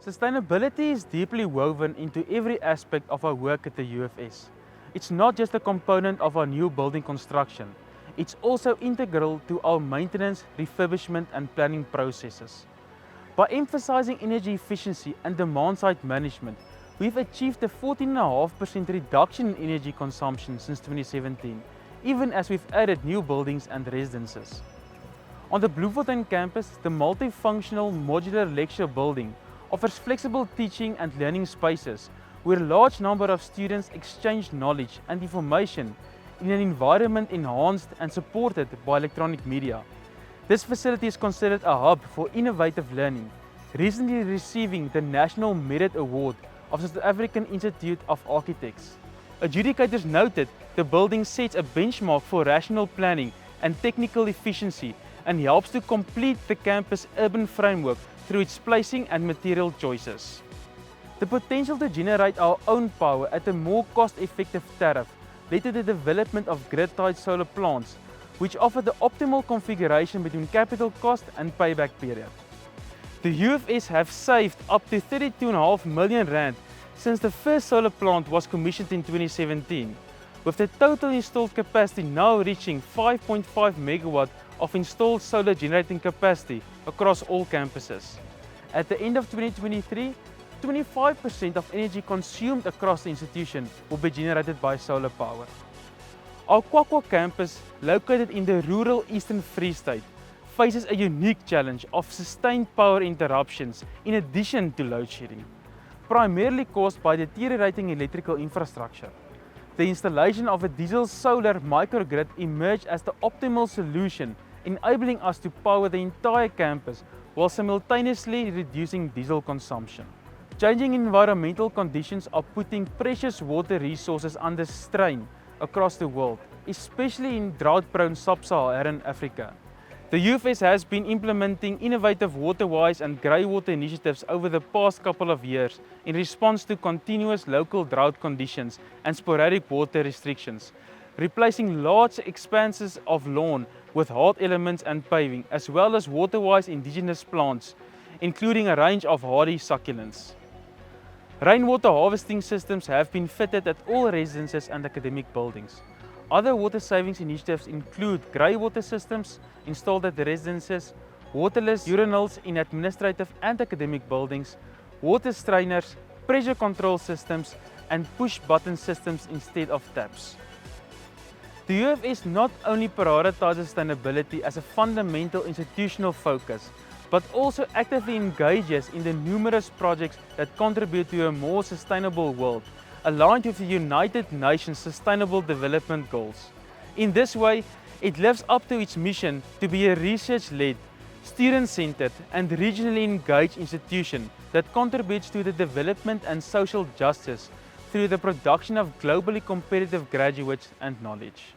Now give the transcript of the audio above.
Sustainability is deeply woven into every aspect of our work at the UFS. It's not just a component of our new building construction, it's also integral to our maintenance, refurbishment and planning processes. By emphasizing energy efficiency and demand-side management, we've achieved a 14.5% reduction in energy consumption since 2017, even as we've added new buildings and residences. On the Bloemfontein Campus, the multifunctional modular lecture building offers flexible teaching and learning spaces where a large number of students exchange knowledge and information in an environment enhanced and supported by electronic media. This facility is considered a hub for innovative learning, recently receiving the National Merit Award of the South African Institute of Architects. Adjudicators noted the building sets a benchmark for rational planning and technical efficiency and helps to complete the campus urban framework through its placing and material choices. The potential to generate our own power at a more cost-effective tariff led to the development of grid-tied solar plants, which offer the optimal configuration between capital cost and payback period. The UFS have saved up to 32.5 million rand since the first solar plant was commissioned in 2017, with the total installed capacity now reaching 5.5 megawatt of installed solar generating capacity across all campuses. At the end of 2023, 25% of energy consumed across the institution will be generated by solar power. Our Qwaqwa Campus, located in the rural Eastern Free State, faces a unique challenge of sustained power interruptions in addition to load shedding, primarily caused by deteriorating electrical infrastructure. The installation of a diesel-solar microgrid emerged as the optimal solution, enabling us to power the entire campus while simultaneously reducing diesel consumption. Changing environmental conditions are putting precious water resources under strain across the world, especially in drought-prone sub-Saharan Africa. The UFS has been implementing innovative waterwise and grey water initiatives over the past couple of years in response to continuous local drought conditions and sporadic water restrictions, replacing large expanses of lawn with hard elements and paving, as well as waterwise indigenous plants, including a range of hardy succulents. Rainwater harvesting systems have been fitted at all residences and academic buildings. Other water savings initiatives include grey water systems installed at the residences, waterless urinals in administrative and academic buildings, water strainers, pressure control systems, and push-button systems instead of taps. The UFS not only prioritizes sustainability as a fundamental institutional focus, but also actively engages in the numerous projects that contribute to a more sustainable world, aligned with the United Nations Sustainable Development Goals. In this way, it lives up to its mission to be a research-led, student-centered and regionally engaged institution that contributes to the development and social justice through the production of globally competitive graduates and knowledge.